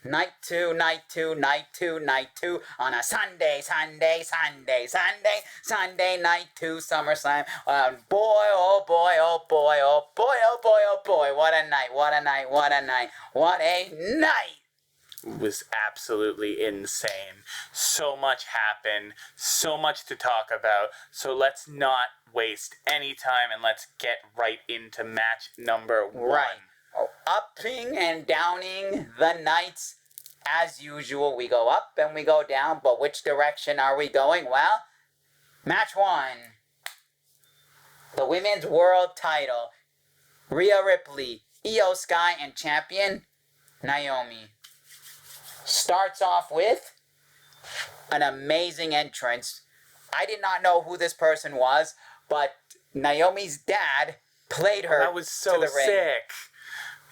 Night two on a Sunday night two Summerslam. Boy, oh boy, oh boy, oh boy, oh boy, oh boy, what a night, what a night, what a night, what a night! Was absolutely insane. So much happened, so much to talk about. So let's not waste any time and let's get right into match number one. Right. Upping and downing the nights as usual. We go up and we go down, but which direction are we going? Well, match one. The women's world title. Rhea Ripley, Io Sky, and champion Naomi. Starts off with an amazing entrance. I did not know who this person was, but Naomi's dad played her. That was so to the ring. sick.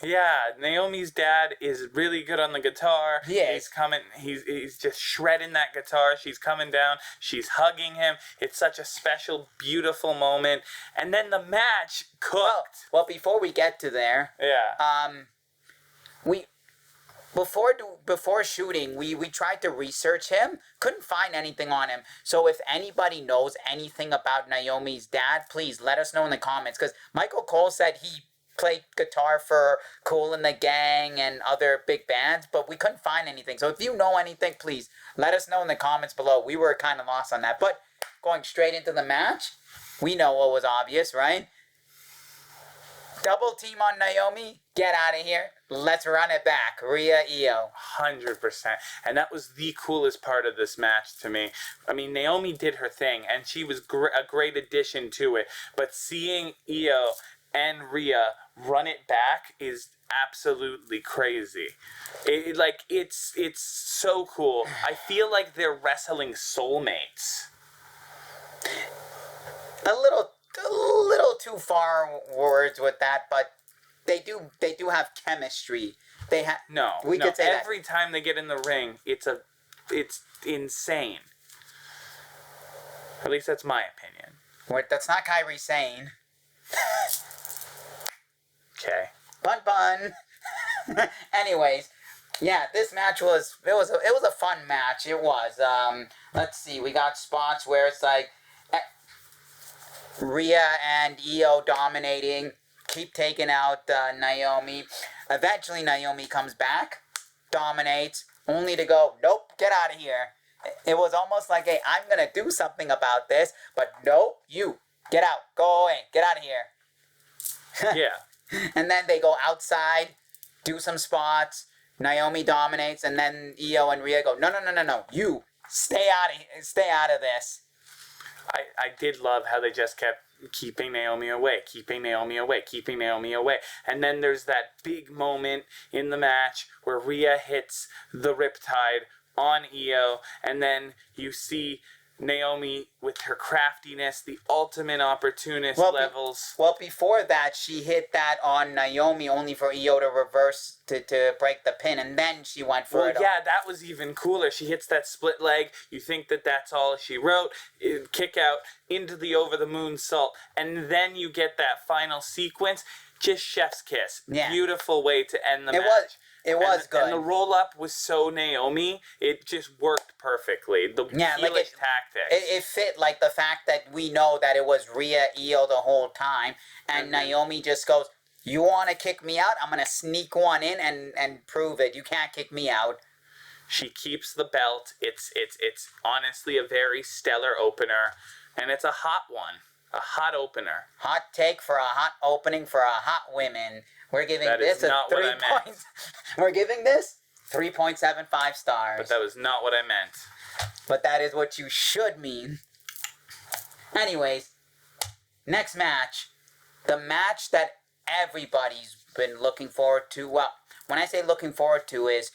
Yeah, Naomi's dad is really good on the guitar. He is. He's coming. He's just shredding that guitar. She's coming down. She's hugging him. It's such a special, beautiful moment. And then the match cooked. Well, before we get to there, before shooting, we tried to research him. Couldn't find anything on him. So if anybody knows anything about Naomi's dad, please let us know in the comments. Because Michael Cole said he played guitar for Kool and the Gang and other big bands, but we couldn't find anything. So if you know anything, please let us know in the comments below. We were kind of lost on that. But going straight into the match, we know what was obvious, right? Double team on Naomi, get out of here. Let's run it back. Rhea, Io. 100%. And that was the coolest part of this match to me. I mean, Naomi did her thing, and she was a great addition to it. But seeing Io and Rhea run it back is absolutely crazy. It's so cool. I feel like they're wrestling soulmates. A little too far words with that, but they do have chemistry. Could say every time they get in the ring, it's insane. At least that's my opinion. That's not Kyrie Sane. Okay. Bun. Anyways, yeah, this match was a fun match. It was. Let's see, we got spots where it's like Rhea and Io dominating, keep taking out Naomi. Eventually, Naomi comes back, dominates, only to go, nope, get out of here. It was almost like, hey, I'm gonna do something about this, but no, you get out, go away, get out of here. Yeah. And then they go outside, do some spots. Naomi dominates, and then Io and Rhea go, no, you stay out of this. I did love how they just kept keeping Naomi away. And then there's that big moment in the match where Rhea hits the Riptide on Io, and then you see Naomi with her craftiness, the ultimate opportunist levels. Before that, she hit that on Naomi only for Io to reverse to break the pin, and then she went for it. Yeah, that was even cooler. She hits that split leg. You think that's all she wrote. Kick out into the over the moonsault, and then you get that final sequence. Just chef's kiss. Yeah. Beautiful way to end the match. It was good. And the roll-up was so Naomi. It just worked perfectly. The heelish tactics. It fit, like the fact that we know that it was Rhea, Io the whole time. And Naomi just goes, you want to kick me out? I'm going to sneak one in and prove it. You can't kick me out. She keeps the belt. It's honestly a very stellar opener. And it's a hot one. A hot opener. Hot take for a hot opening for a hot women. We're giving this a 3 points. We're giving this 3.75 stars. But that was not what I meant. But that is what you should mean. Anyways, next match. The match that everybody's been looking forward to. Well, when I say looking forward to is,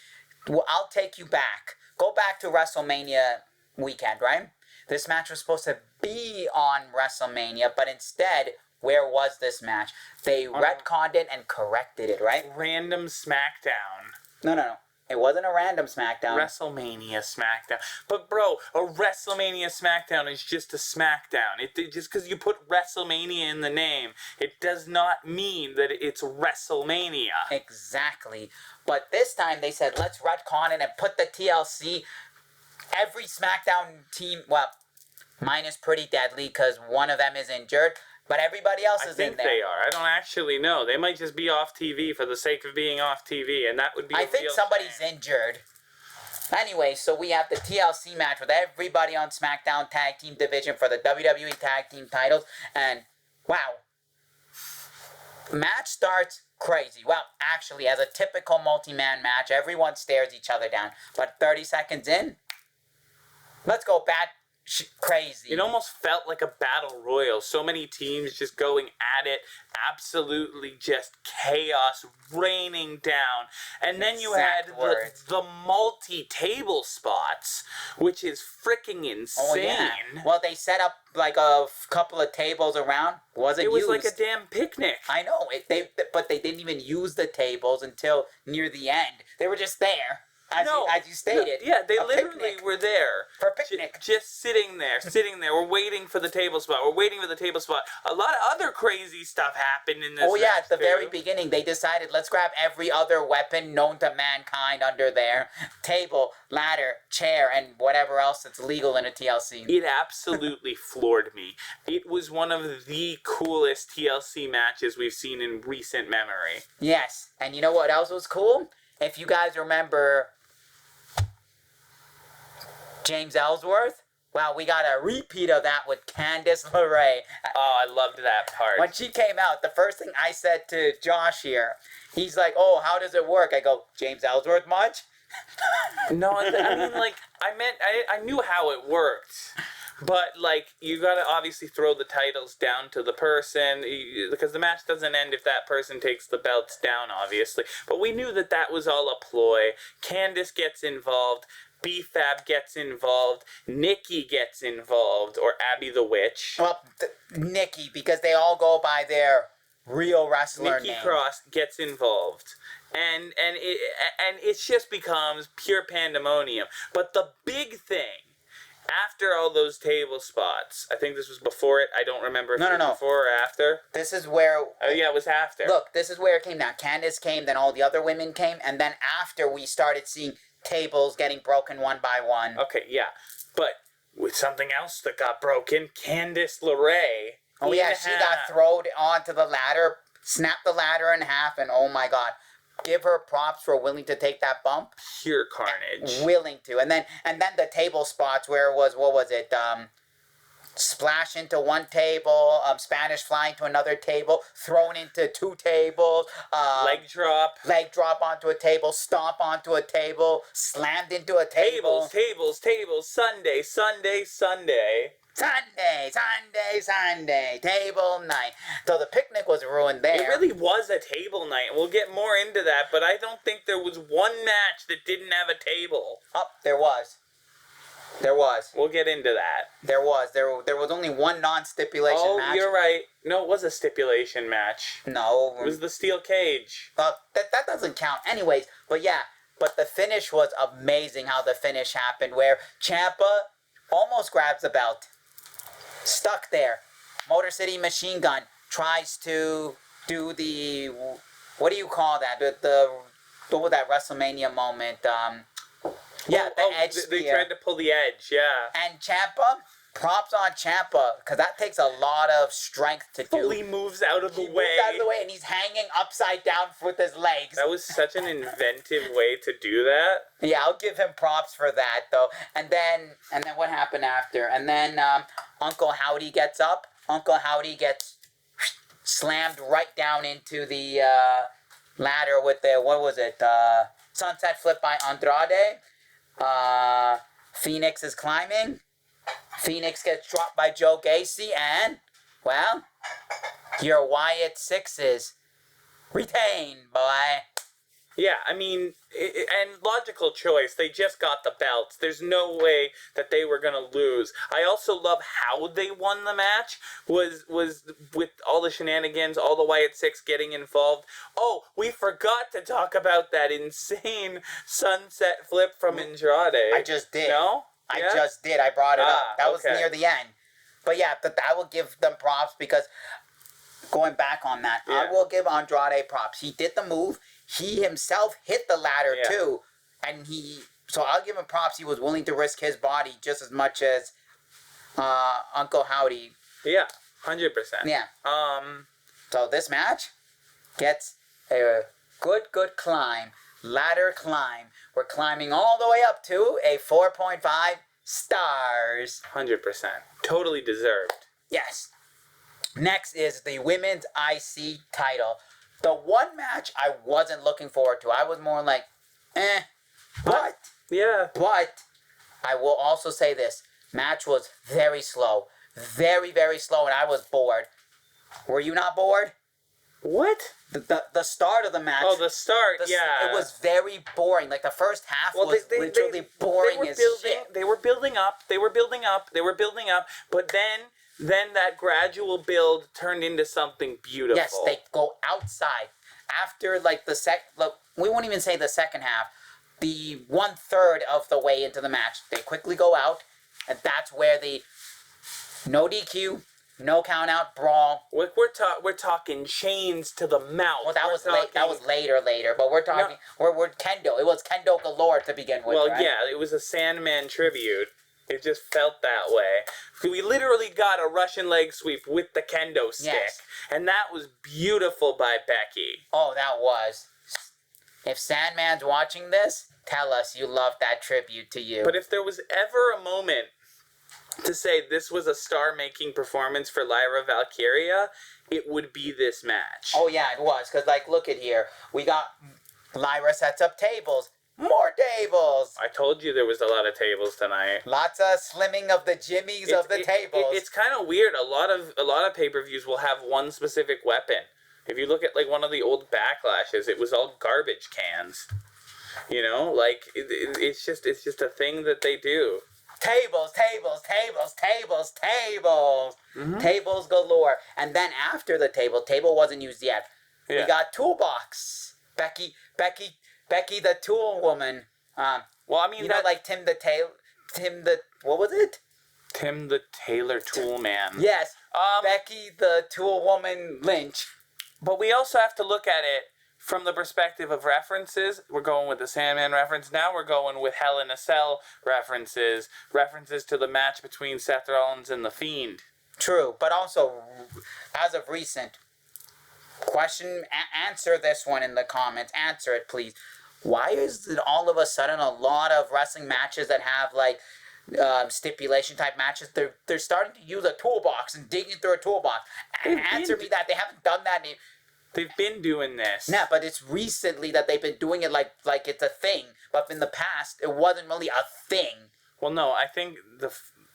I'll take you back. Go back to WrestleMania weekend, right? This match was supposed to be on WrestleMania, but instead, where was this match? They retconned it and corrected it, right? Random SmackDown. No. It wasn't a random SmackDown. WrestleMania SmackDown. But bro, a WrestleMania SmackDown is just a SmackDown. Just because you put WrestleMania in the name, it does not mean that it's WrestleMania. Exactly. But this time they said, let's retcon it and put the TLC. Every SmackDown team, well, minus Pretty Deadly because one of them is injured, but everybody else is in there. I think they are. I don't actually know. They might just be off TV for the sake of being off TV, and that would be. I think somebody's injured. Anyway, so we have the TLC match with everybody on SmackDown Tag Team Division for the WWE Tag Team titles, and wow, match starts crazy. Well, actually, as a typical multi-man match, everyone stares each other down, but 30 seconds in, let's go crazy. It almost felt like a battle royal. So many teams just going at it. Absolutely just chaos raining down. And then you had the multi-table spots, which is freaking insane. Oh, yeah. Well, they set up like a couple of tables around. It was like a damn picnic. I know. But they didn't even use the tables until near the end. They were just there. As you stated. Yeah, they literally were there. For a picnic. Just sitting there. We're waiting for the table spot. A lot of other crazy stuff happened in this Oh, yeah, match, at the very beginning, they decided, let's grab every other weapon known to mankind under there. Table, ladder, chair, and whatever else that's legal in a TLC. It absolutely floored me. It was one of the coolest TLC matches we've seen in recent memory. Yes, and you know what else was cool? If you guys remember James Ellsworth, well, we got a repeat of that with Candice LeRae. Oh, I loved that part. When she came out, the first thing I said to Josh here, he's like, oh, how does it work? I go, James Ellsworth much? No, I mean, like, I knew how it worked. But, like, you gotta obviously throw the titles down to the person, because the match doesn't end if that person takes the belts down, obviously. But we knew that was all a ploy. Candice gets involved. B-Fab gets involved. Nikki gets involved, or Abby the Witch. Well, Nikki, because they all go by their real wrestler name. Nikki Cross gets involved. And it just becomes pure pandemonium. But the big thing, after all those table spots, I think this was before it. I don't remember if it was before or after. This is where... Oh, yeah, it was after. Look, this is where it came down. Candice came, then all the other women came, and then after we started seeing tables getting broken one by one. Okay, yeah. But with something else that got broken, Candice LeRae... Oh, yeah, she got thrown onto the ladder, snapped the ladder in half, and oh my god. Give her props for willing to take that bump. Pure carnage. Willing to. And then the table spots where it was, what was it? Splash into one table, Spanish fly into another table, thrown into two tables. Leg drop. Leg drop onto a table, stomp onto a table, slammed into a table. Tables. Sunday. Sunday, table night. So the picnic was ruined there. It really was a table night. We'll get more into that, but I don't think there was one match that didn't have a table. Oh, there was. We'll get into that. There was only one non-stipulation match. Oh, you're right. No, it was a stipulation match. No. It was the steel cage. That doesn't count. Anyways, but the finish was amazing how the finish happened, where Ciampa almost grabs the belt. Stuck there. Motor City Machine Gun tries to do the... What do you call that? What was that WrestleMania moment? Edge spear. They tried to pull the edge, yeah. And Ciampa, props on Ciampa, because that takes a lot of strength to do. Fully moves out of the way. Moves out of the way, and he's hanging upside down with his legs. That was such an inventive way to do that. Yeah, I'll give him props for that, though. And then what happened after? And then Uncle Howdy gets up. Uncle Howdy gets slammed right down into the ladder with the, what was it? Sunset flip by Andrade. Phoenix is climbing. Phoenix gets dropped by Joe Gacy, and, well, your Wyatt Sixes retain, boy. Yeah, I mean, and logical choice. They just got the belts. There's no way that they were gonna lose. I also love how they won the match. Was with all the shenanigans, all the Wyatt Six getting involved. Oh, we forgot to talk about that insane sunset flip from Andrade. I just did. No, I just did. I brought it up. That was okay. near the end. But yeah, I will give them props because going back on that, I will give Andrade props. He did the move. He himself hit the ladder too, and so I'll give him props. He was willing to risk his body just as much as Uncle Howdy. Yeah, 100%. Yeah. So this match gets a good climb, ladder climb. We're climbing all the way up to a 4.5 stars. 100%. Totally deserved. Yes. Next is the women's IC title. The one match I wasn't looking forward to. I was more like, but I will also say this. Match was very slow. Very, very slow, and I was bored. Were you not bored? What? The start of the match. Oh, the start, yeah. It was very boring. Like, the first half was literally boring as shit. They were building up, but then that gradual build turned into something beautiful. Yes, they go outside. After, like, we won't even say the second half. The 1/3 of the way into the match, they quickly go out, and that's where the no DQ, no count out brawl. We're talking chains to the mouth. Well, that was later. But we're talking we're kendo. It was kendo galore to begin with. Well, right? yeah, it was a Sandman tribute. It just felt that way. We literally got a Russian leg sweep with the kendo stick, and that was beautiful by Becky. Oh, that was. If Sandman's watching this, tell us you love that tribute to you. But if there was ever a moment to say this was a star-making performance for Lyra Valkyria, it would be this match. Oh, yeah, it was. Because, like, look at here. We got Lyra sets up tables. More tables! I told you there was a lot of tables tonight. Lots of slimming of the jimmies of the tables. It's kind of weird. A lot of pay-per-views will have one specific weapon. If you look at, like, one of the old Backlashes, it was all garbage cans. You know, like, it's just a thing that they do. Tables. Mm-hmm. Tables galore. And then after the table wasn't used yet. Yeah. We got Toolbox. Becky the Tool Woman. Well, I mean, like what was it? Tim the Taylor Tool Man. Yes. Becky the Tool Woman Lynch. But we also have to look at it from the perspective of references. We're going with the Sandman reference. Now we're going with Hell in a Cell references to the match between Seth Rollins and The Fiend. True, but also, as of recent, answer this one in the comments. Answer it, please. Why is it all of a sudden a lot of wrestling matches that have, like, stipulation type matches, they're starting to use a toolbox and digging through a toolbox? Answer me that. They haven't done that in... They've been doing this. Yeah, but it's recently that they've been doing it like it's a thing. But in the past, it wasn't really a thing. Well, no, I think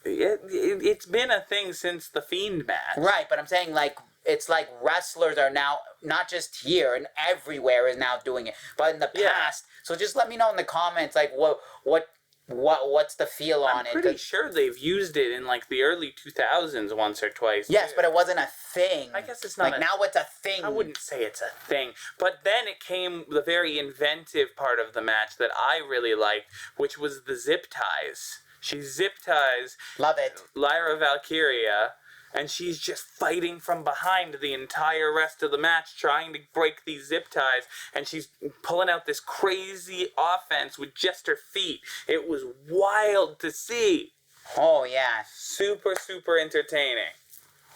it's been a thing since the Fiend match. Right, but I'm saying, like, it's like wrestlers are now, not just here, and everywhere is now doing it. But in the past, so just let me know in the comments, like, what's the feel on it? I'm pretty sure they've used it in, like, the early 2000s once or twice. Yes, but it wasn't a thing. I guess it's not like, now it's a thing. I wouldn't say it's a thing. But then it came the very inventive part of the match that I really liked, which was the zip ties. She zip ties. Love it. Lyra Valkyria, and she's just fighting from behind the entire rest of the match, trying to break these zip ties, and she's pulling out this crazy offense with just her feet. It was wild to see. Oh, yeah. Super, super entertaining.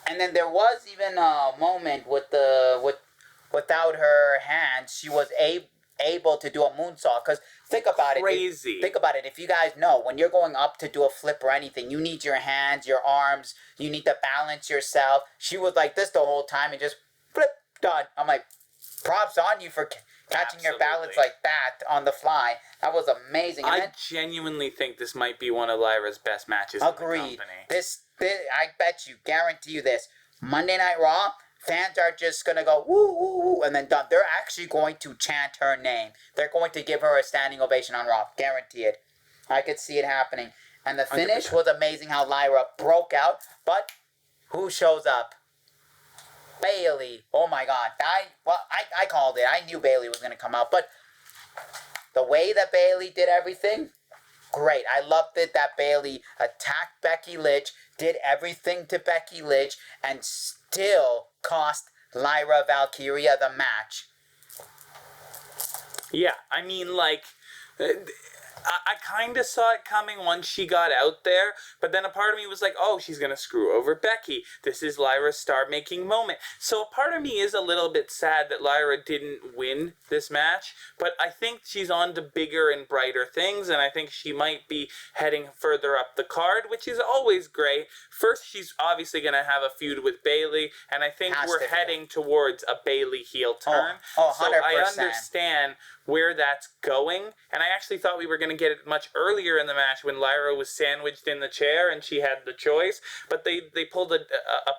And then there was even a moment without her hands, she was able to do a moonsault. Because think about Crazy. Think about it. If you guys know, when you're going up to do a flip or anything, you need your hands, your arms. You need to balance yourself. She was like this the whole time and just flip, done. I'm like, props on you for catching your balance like that on the fly. That was amazing. And I genuinely think this might be one of Lyra's best matches in the company. I bet you, guarantee you this. Monday Night Raw, fans are just going to go, woo, woo, woo, and then done. They're actually going to chant her name. They're going to give her a standing ovation on Raw. Guarantee it. I could see it happening. And the finish 100%. was amazing how Lyra broke out. But who shows up? Bayley. Oh my God. I called it. I knew Bayley was going to come out. But the way that Bayley did everything, great. I loved it that Bayley attacked Becky Lynch, did everything to Becky Lynch, and still cost Lyra Valkyria the match. Yeah, I mean, like, I kind of saw it coming once she got out there, but then a part of me was like, oh, she's going to screw over Becky. This is Lyra's star-making moment. So a part of me is a little bit sad that Lyra didn't win this match, but I think she's on to bigger and brighter things, and I think she might be heading further up the card, which is always great. First, she's obviously going to have a feud with Bayley, and I think we're heading towards a Bayley heel turn. Oh, 100%. So I understand where that's going, and I actually thought we were going to get it much earlier in the match when Lyra was sandwiched in the chair and she had the choice, but they pulled a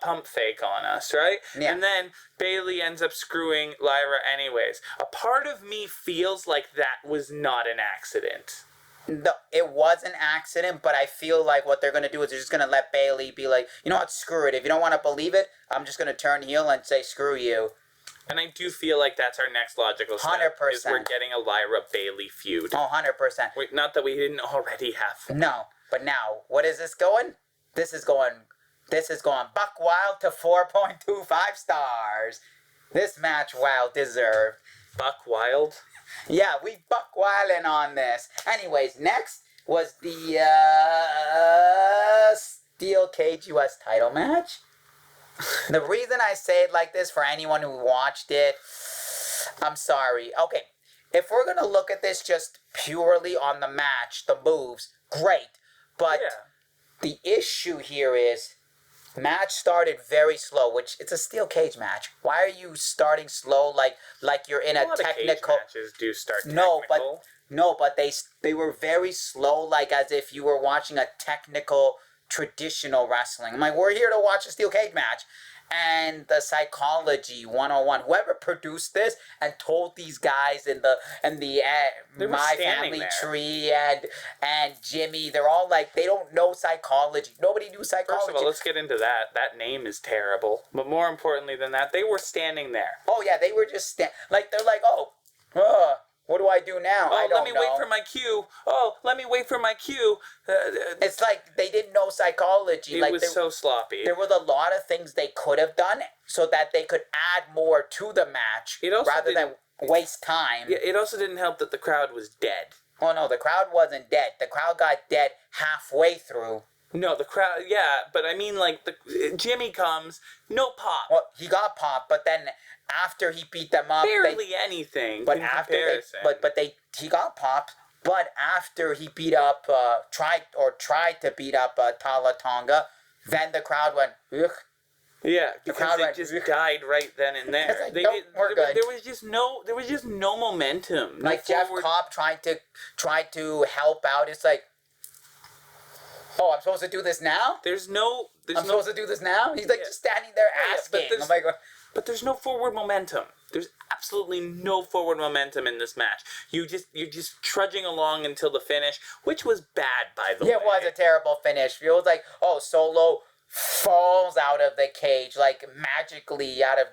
pump fake on us, right? Yeah. And then Bayley ends up screwing Lyra anyways. A part of me feels like that was not an accident. No, it was an accident, but I feel like what they're going to do is they're just going to let Bayley be like, you know what, screw it. If you don't want to believe it, I'm just going to turn heel and say screw you. And I do feel like that's our next logical step. 100%. Is we're getting a Lyra-Bayley feud. Oh, 100%. Wait, not that we didn't already have. No, but now, what is this going? This is going buck wild to 4.25 stars. This match, Wild deserved. Buck Wild? Yeah, we buck wildin' on this. Anyways, next was the Steel Cage US title match. The reason I say it like this, for anyone who watched it, I'm sorry. Okay, if we're going to look at this just purely on the match, the moves, great. But the issue here is, match started very slow, which it's a steel cage match. Why are you starting slow like you're in a technical... Cage matches do start technical. No, but they were very slow, like as if you were watching a technical traditional wrestling. I'm like, we're here to watch a steel cage match. And the psychology 101, whoever produced this and told these guys in the My Family Tree and Jimmy, they're all like, they don't know psychology. Nobody knew psychology. First of all, let's get into that. That name is terrible. But more importantly than that, they were standing there. Oh yeah, they were just they're like, what do I do now? Oh, I don't let me know. wait for my cue. Oh, let me wait for my cue. It's like they didn't know psychology. It was so sloppy. There was a lot of things they could have done so that they could add more to the match rather than waste time. Yeah, it also didn't help that the crowd was dead. Oh no, the crowd wasn't dead. The crowd got dead halfway through. No, the crowd, yeah, but I mean, like, Jimmy comes, no pop. Well, he got popped, but then after he beat them up... Barely anything but in after comparison. He got popped, but after he beat up, tried to beat up Tala Tonga, then the crowd went, ugh. Yeah, because it just died right then and there. Like, we're good. There was just no momentum. Like Jeff Cobb tried to help out. It's like, oh, I'm supposed to do this now? I'm supposed to do this now? He's like just standing there asking. But there's no forward momentum. There's absolutely no forward momentum in this match. You're just trudging along until the finish, which was bad, by the way. It was a terrible finish. It was like, oh, Solo falls out of the cage, like magically out of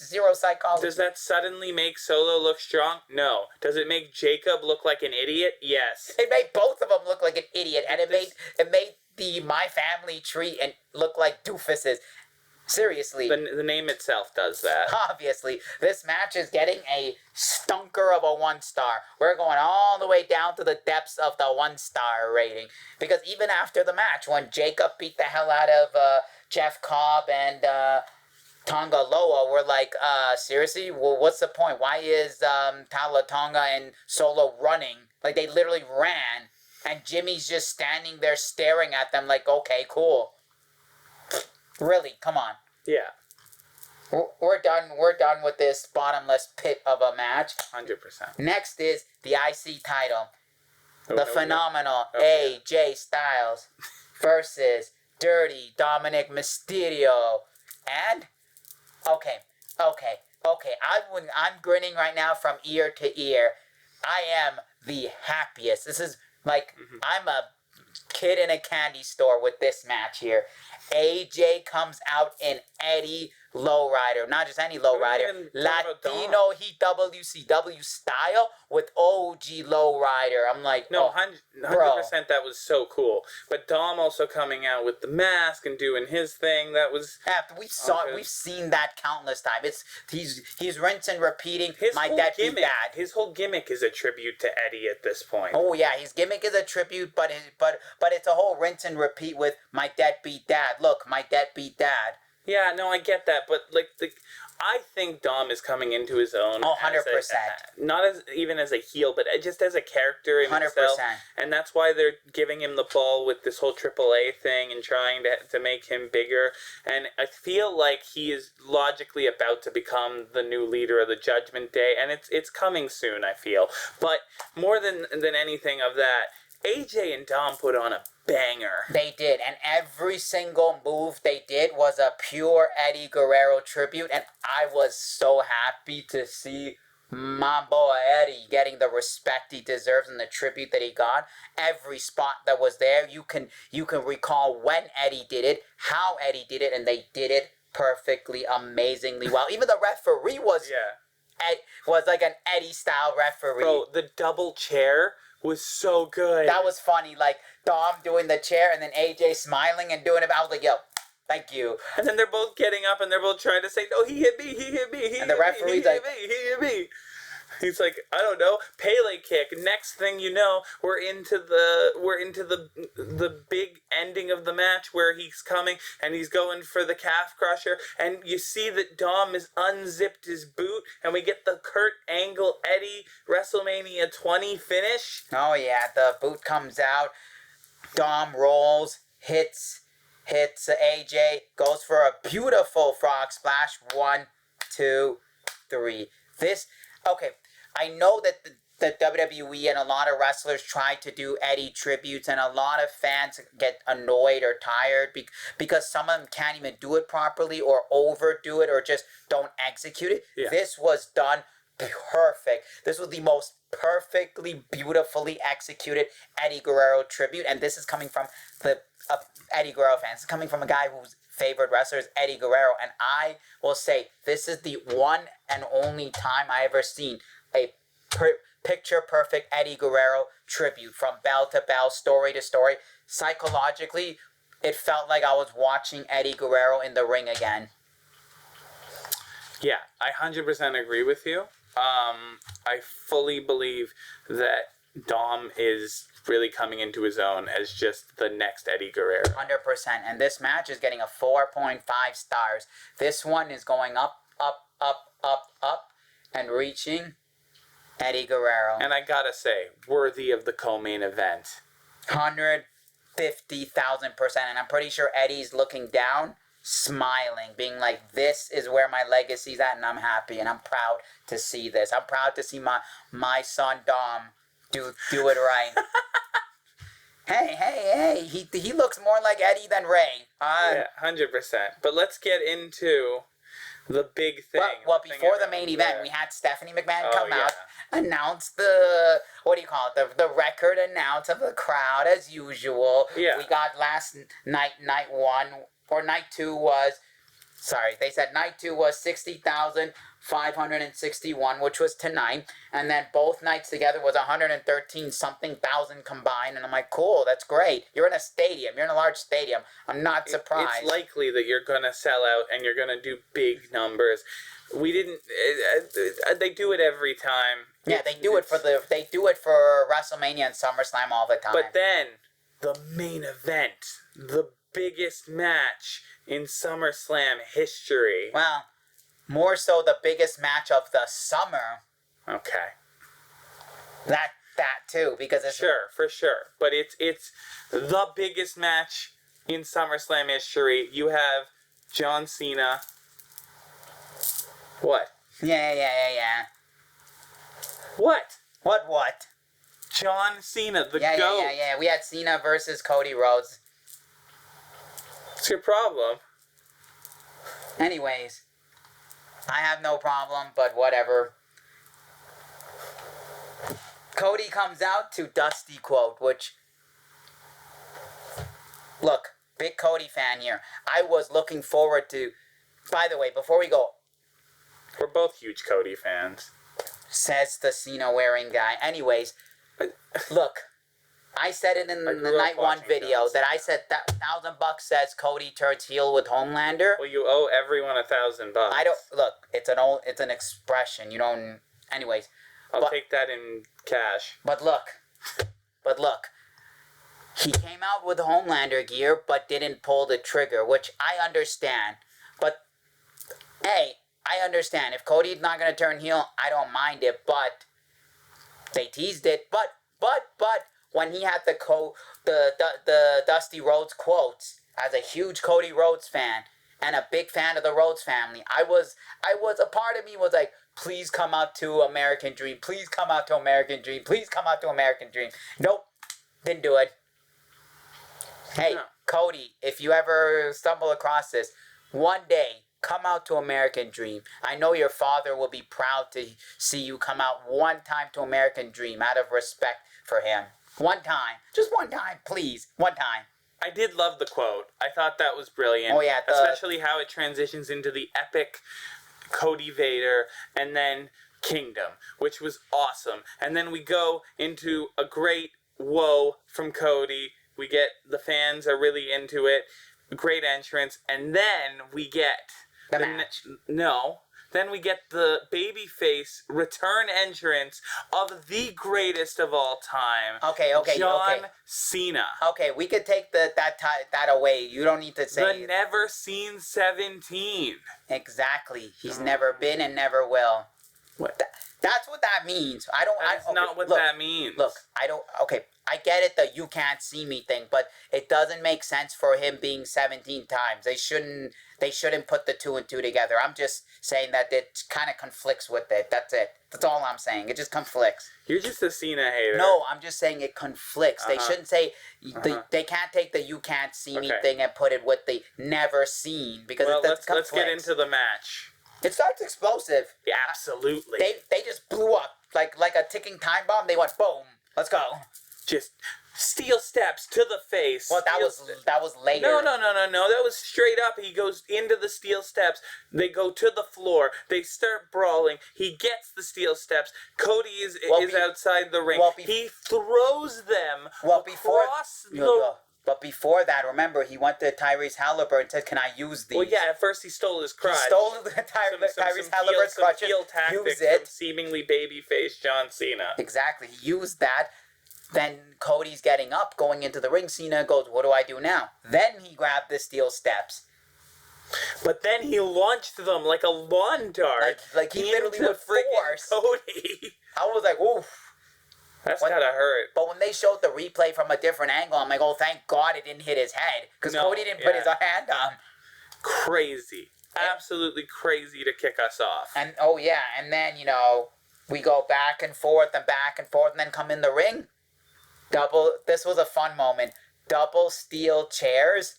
zero psychology. Does that suddenly make Solo look strong? No. Does it make Jacob look like an idiot? Yes. It made both of them look like an idiot, and it made the My Family Tree and look like doofuses. Seriously. The name itself does that. Obviously. This match is getting a stunker of a 1-star. We're going all the way down to the depths of the 1-star rating. Because even after the match, when Jacob beat the hell out of Jeff Cobb and Tonga Loa, we're like, seriously? Well, what's the point? Why is Tala Tonga and Solo running? Like, they literally ran. And Jimmy's just standing there staring at them like, okay, cool. Really, come on. Yeah. We're done with this bottomless pit of a match. 100%. Next is the IC title. Phenomenal AJ Styles versus Dirty Dominic Mysterio and Okay. I'm grinning right now from ear to ear. I am the happiest. This is like I'm a kid in a candy store with this match here. AJ comes out in Eddie Lowrider, not just any Lowrider, Latino Heat WCW style with OG Lowrider. I'm like, No, oh, 100% that was so cool. But Dom also coming out with the mask and doing his thing, that was... After we've seen that countless times. He's rinse and repeating. His My whole dad gimmick, beat dad. his whole gimmick is a tribute to Eddie at this point. Oh yeah, his gimmick is a tribute, but it's a whole rinse and repeat with my dad beat dad. Look, my dad beat dad. Yeah, no, I get that, but I think Dom is coming into his own. Oh, 100%. Not even as a heel, but just as a character in 100%. himself. And that's why they're giving him the ball with this whole AAA thing and trying to make him bigger. And I feel like he is logically about to become the new leader of the Judgment Day, and it's coming soon, I feel. But more than anything of that, AJ and Dom put on a banger. They did, and every single move they did was a pure Eddie Guerrero tribute, and I was so happy to see my boy Eddie getting the respect he deserves and the tribute that he got. Every spot that was there, you can recall when Eddie did it, how Eddie did it, and they did it perfectly, amazingly well. Even the referee was like an Eddie style referee. Bro, the double chair was so good. That was funny, like Dom doing the chair and then AJ smiling and doing it. I was like, yo, thank you. And then they're both getting up and they're both trying to say, no, he hit me. And the referee's like, he hit me. He's like, I don't know, Pele kick. Next thing you know, we're into the big ending of the match where he's coming and he's going for the calf crusher, and you see that Dom has unzipped his boot, and we get the Kurt Angle Eddie WrestleMania 20 finish. Oh yeah, the boot comes out. Dom rolls, hits AJ, goes for a beautiful frog splash. 1, 2, 3. Okay, I know that the WWE and a lot of wrestlers try to do Eddie tributes, and a lot of fans get annoyed or tired because some of them can't even do it properly or overdo it or just don't execute it. Yeah. This was done perfect. This was the most perfectly, beautifully executed Eddie Guerrero tribute, and this is coming from the Eddie Guerrero fans. This is coming from a guy whose favorite wrestler is Eddie Guerrero, and I will say this is the one and only time I ever seen a picture-perfect Eddie Guerrero tribute from bell to bell, story to story. Psychologically, it felt like I was watching Eddie Guerrero in the ring again. Yeah, I 100% agree with you. I fully believe that Dom is really coming into his own as just the next Eddie Guerrero. 100%. And this match is getting a 4.5 stars. This one is going up, and reaching Eddie Guerrero. And I gotta say, worthy of the co-main event. 150,000%. And I'm pretty sure Eddie's looking down, smiling, being like, this is where my legacy's at, and I'm happy, and I'm proud to see this. I'm proud to see my son Dom do it right. Hey, he looks more like Eddie than Ray. Yeah, 100%. But let's get into the big thing. Well, before the main event, we had Stephanie McMahon come out, announce the, the record announce of the crowd as usual. Yeah. We got last night, night 1, or night 2 was, they said night 2 was 60,561, which was tonight, and then both nights together was 113-something thousand combined, and I'm like, cool, that's great. You're in a stadium. You're in a large stadium. I'm not surprised. It's likely that you're going to sell out and you're going to do big numbers. We didn't... they do it every time. Yeah, they do it for WrestleMania and SummerSlam all the time. But then, the main event, the biggest match in SummerSlam history. Well, more so the biggest match of the summer. Okay. That too, because it's... Sure, for sure. But it's the biggest match in SummerSlam history. You have John Cena. What? Yeah. What? What? John Cena, the GOAT. Yeah. We had Cena versus Cody Rhodes. What's your problem? Anyways, I have no problem, but whatever. Cody comes out to Dusty quote, which, look, big Cody fan here. I was looking forward to, by the way, before we go, We're both huge Cody fans. says the Cena wearing guy. Anyways, look, I said it in the night one video that I said that $1,000 says Cody turns heel with Homelander. Well, you owe everyone $1,000. I don't look. It's an expression. You don't. Anyways, I'll take that in cash. But look, he came out with Homelander gear, but didn't pull the trigger, which I understand. But hey, I understand if Cody's not gonna turn heel, I don't mind it. But they teased it. But when he had the Dusty Rhodes quotes, as a huge Cody Rhodes fan and a big fan of the Rhodes family, I was a part of me was like, please come out to American Dream. Please come out to American Dream. Please come out to American Dream. Nope, didn't do it. Hey, no. Cody, if you ever stumble across this, one day, come out to American Dream. I know your father will be proud to see you come out one time to American Dream out of respect for him. One time. Just one time, please. One time. I did love the quote. I thought that was brilliant. Oh, yeah. Especially how it transitions into the epic Cody Vader and then Kingdom, which was awesome. And then we go into a great whoa from Cody. We get, the fans are really into it. Great entrance. And then we get... The match. Then we get the babyface return entrance of the greatest of all time. Okay. John Cena. Okay, we could take that away. You don't need to say the never seen 17. Exactly. He's never been and never will. What? That's what that means. That's not what that means. Look, I get it, the you can't see me thing, but it doesn't make sense for him being 17 times. They shouldn't put the 2 and 2 together. I'm just saying that it kind of conflicts with it. That's it. That's all I'm saying. It just conflicts. You're just a Cena hater. No, I'm just saying it conflicts. They shouldn't say they can't take the you can't see me thing and put it with the never seen because let's get into the match. It starts explosive. Yeah, absolutely. They just blew up like a ticking time bomb. They went boom. Let's go. Just steel steps to the face. Well, that was later. No. That was straight up. He goes into the steel steps. They go to the floor. They start brawling. He gets the steel steps. Cody is outside the ring. He throws them across the... But before that, remember, he went to Tyrese Halliburton and said, can I use these? Well, yeah, at first he stole his crutch. He stole Tyrese Halliburton's crutch and used it. From seemingly babyface John Cena. Exactly. He used that. Then Cody's getting up, going into the ring. Cena goes, what do I do now? Then he grabbed the steel steps. But then he launched them like a lawn dart. Like he literally with force. Cody. I was like, oof. That's gotta hurt. But when they showed the replay from a different angle, I'm like, oh, thank God it didn't hit his head. Because Cody didn't put his hand on. Crazy. Absolutely crazy to kick us off. And, and then, we go back and forth, and then come in the ring. This was a fun moment. Double steel chairs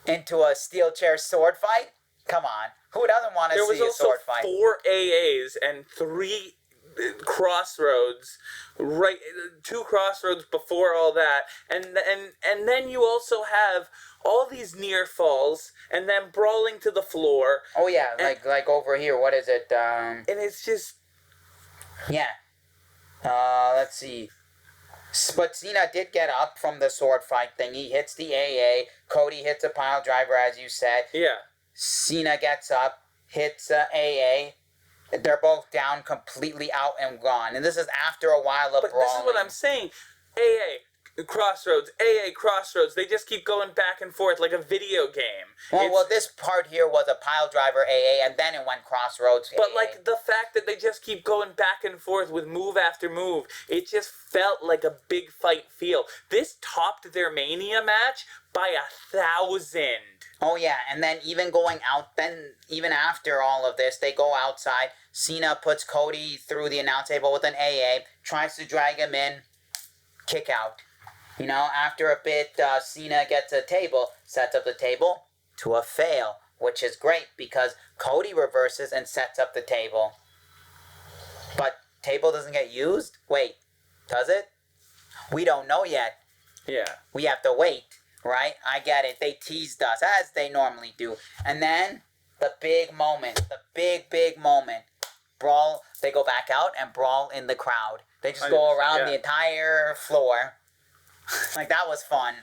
into a steel chair sword fight? Come on. Who doesn't want to see a sword fight? There was also 4 AAs and 3... crossroads, right? 2 crossroads before all that, and then you also have all these near falls, and then brawling to the floor. Oh yeah, like over here. What is it? And it's just let's see. But Cena did get up from the sword fight thing. He hits the AA. Cody hits a pile driver, as you said. Yeah. Cena gets up, hits AA. They're both down, completely out and gone. And this is after a while of brawling. But this is what I'm saying. Crossroads, AA, Crossroads. They just keep going back and forth like a video game. Well, this part here was a pile driver AA, and then it went Crossroads AA. But, like, the fact that they just keep going back and forth with move after move, it just felt like a big fight feel. This topped their Mania match by 1,000. Oh, yeah, and then even after all of this, they go outside. Cena puts Cody through the announce table with an AA, tries to drag him in, kick out. After a bit, Cena gets a table, sets up the table to a fail. which is great because Cody reverses and sets up the table. But table doesn't get used? Wait, does it? We don't know yet. Yeah. We have to wait, right? I get it. They teased us, as they normally do. And then, the big moment. The big moment. Brawl. They go back out and brawl in the crowd. They just go around the entire floor. Like, that was fun.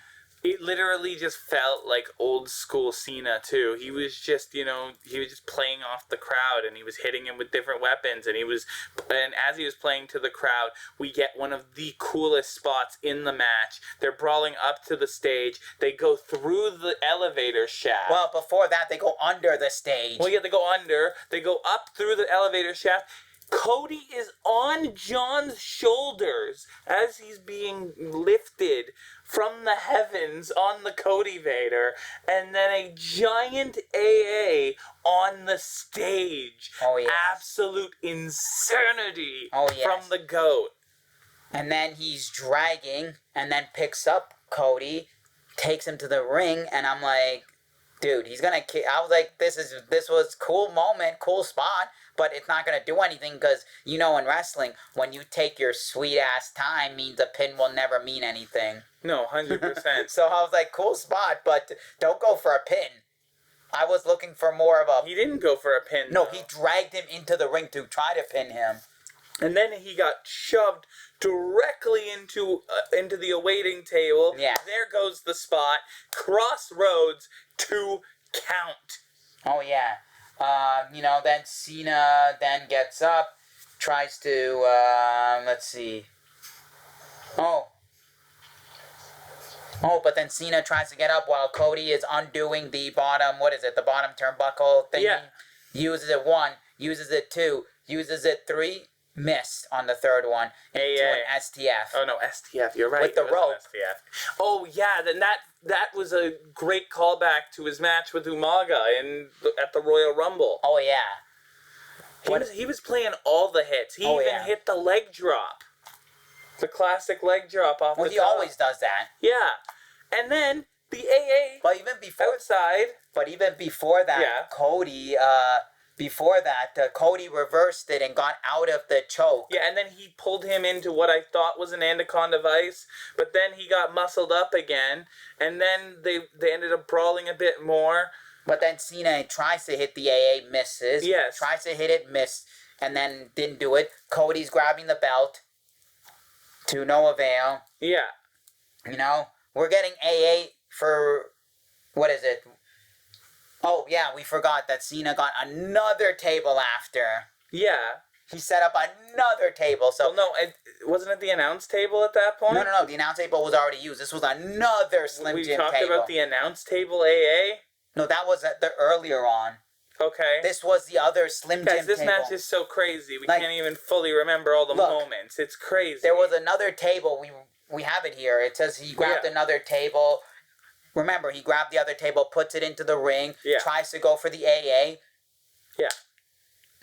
It literally just felt like old school Cena too. He was just, he was just playing off the crowd, and he was hitting him with different weapons, and as he was playing to the crowd, we get one of the coolest spots in the match. They're brawling up to the stage. They go through the elevator shaft. Well, before that, they go under the stage. Well, yeah, they go under. They go up through the elevator shaft. Cody is on John's shoulders as he's being lifted from the heavens on the Cody Vader, and then a giant AA on the stage. Oh, yes. Absolute insanity yes. from the GOAT. And then he's dragging, and then picks up Cody, takes him to the ring, and I'm like, dude, he's gonna kick. I was like, this was cool moment, cool spot, but it's not gonna do anything because, in wrestling, when you take your sweet ass time, means a pin will never mean anything. No, 100%. So I was like, cool spot, but don't go for a pin. I was looking for more of a... He didn't go for a pin, No, though. he dragged him into the ring to try to pin him. And then he got shoved directly into the awaiting table. Yeah. There goes the spot. Crossroads to count. Oh, yeah. Then Cena then gets up, tries to, let's see. But then Cena tries to get up while Cody is undoing the bottom, the bottom turnbuckle thing. Yeah. Uses it 1, uses it 2, uses it 3, missed on the third one into an STF. Oh, no, STF, you're right. With the rope. STF. Oh, yeah, then that was a great callback to his match with Umaga at the Royal Rumble. Oh, yeah. He was playing all the hits. He hit the leg drop. The classic leg drop off the top. He always does that. Yeah. And then the AA But even before outside. But even before that, Cody... Cody reversed it and got out of the choke. Yeah, and then he pulled him into what I thought was an Anaconda Vice, but then he got muscled up again, and then they ended up brawling a bit more. But then Cena tries to hit the AA, misses. Yes. Tries to hit it, missed, and then didn't do it. Cody's grabbing the belt to no avail. Yeah. We're getting AA for, what is it? Oh, yeah, we forgot that Cena got another table after. Yeah. He set up another table, so... Well, no, wasn't it the announce table at that point? No, the announce table was already used. This was another Slim Jim table. We talked about the announce table AA? No, that was the earlier on. Okay. This was the other Slim Jim table. Guys, this match is so crazy. We can't even fully remember all the moments. It's crazy. There was another table. We have it here. It says he grabbed another table... Remember, he grabbed the other table, puts it into the ring, tries to go for the AA. Yeah.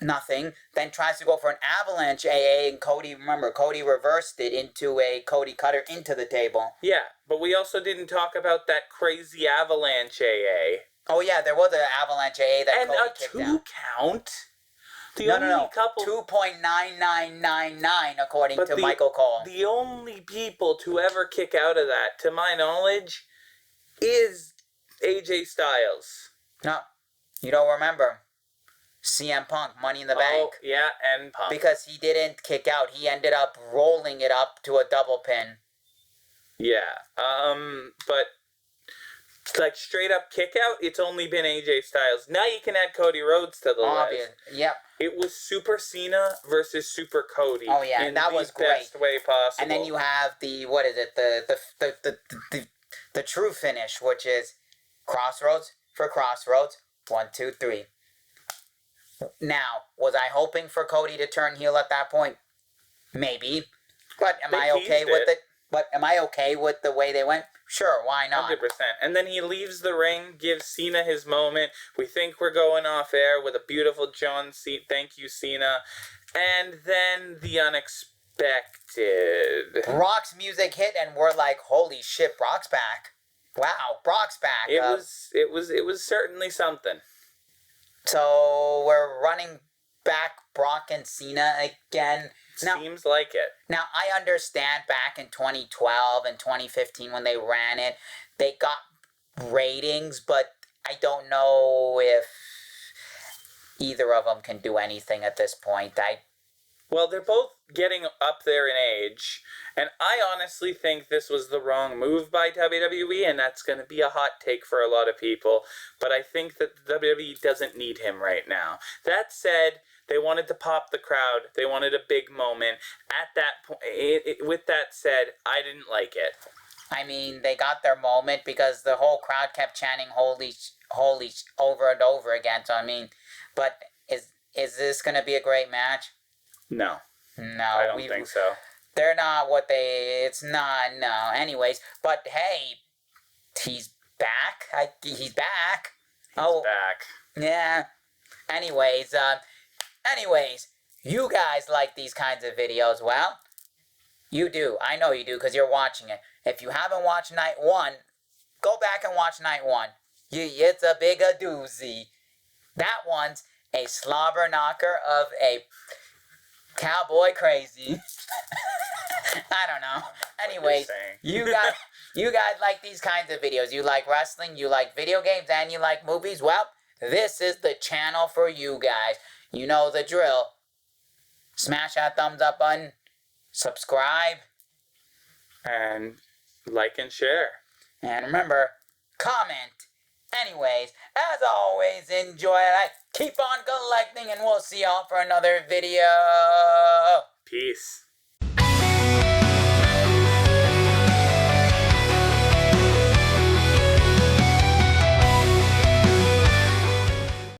Nothing. Then tries to go for an avalanche AA, and Cody reversed it into a Cody cutter into the table. Yeah, but we also didn't talk about that crazy avalanche AA. Oh, yeah, there was an avalanche AA that Cody kicked out. And a 2 count? No. 2.9999 according to Michael Cole. The only people to ever kick out of that, to my knowledge... is AJ Styles. No, you don't remember. CM Punk, Money in the Bank. Oh, yeah, and Punk. Because he didn't kick out. He ended up rolling it up to a double pin. Yeah, but like straight up kick out, it's only been AJ Styles. Now you can add Cody Rhodes to the list. Yep. It was Super Cena versus Super Cody. Oh yeah, and that was great. In the best way possible. And then you have the the true finish, which is Crossroads for Crossroads. 1, 2, 3. Now, was I hoping for Cody to turn heel at that point? Maybe. But am I okay with it? But am I okay with the way they went? Sure, why not? 100%. And then he leaves the ring, gives Cena his moment. We think we're going off air with a beautiful John Cena. Thank you, Cena. And then the unexpected. Brock's music hit, and we're like, holy shit, Brock's back. Wow, Brock's back. It was certainly something. So we're running back Brock and Cena again. Now, Seems like it. Now, I understand back in 2012 and 2015 when they ran it, they got ratings, but I don't know if either of them can do anything at this point. Well, they're both getting up there in age, and I honestly think this was the wrong move by WWE, and that's going to be a hot take for a lot of people, but I think that the WWE doesn't need him right now. That said, they wanted to pop the crowd. They wanted a big moment. At that point, with that said, I didn't like it. I mean, they got their moment because the whole crowd kept chanting "Holy, holy" over and over again. So I mean, but is this going to be a great match? No. No, I don't think so. They're not what they. It's not. No. Anyways, but hey, he's back. He's back. He's back. Yeah. Anyways, you guys like these kinds of videos. Well, you do. I know you do because you're watching it. If you haven't watched night one, go back and watch night one. It's a big a doozy. That one's a slobber knocker of a cowboy crazy. I don't know. Anyways, you guys like these kinds of videos. You like wrestling, you like video games, and you like movies. Well, this is the channel for you guys. You know the drill. Smash that thumbs up button. Subscribe. And like and share. And remember, comment. Anyways, as always, enjoy life. Keep on collecting, and we'll see y'all for another video. Peace.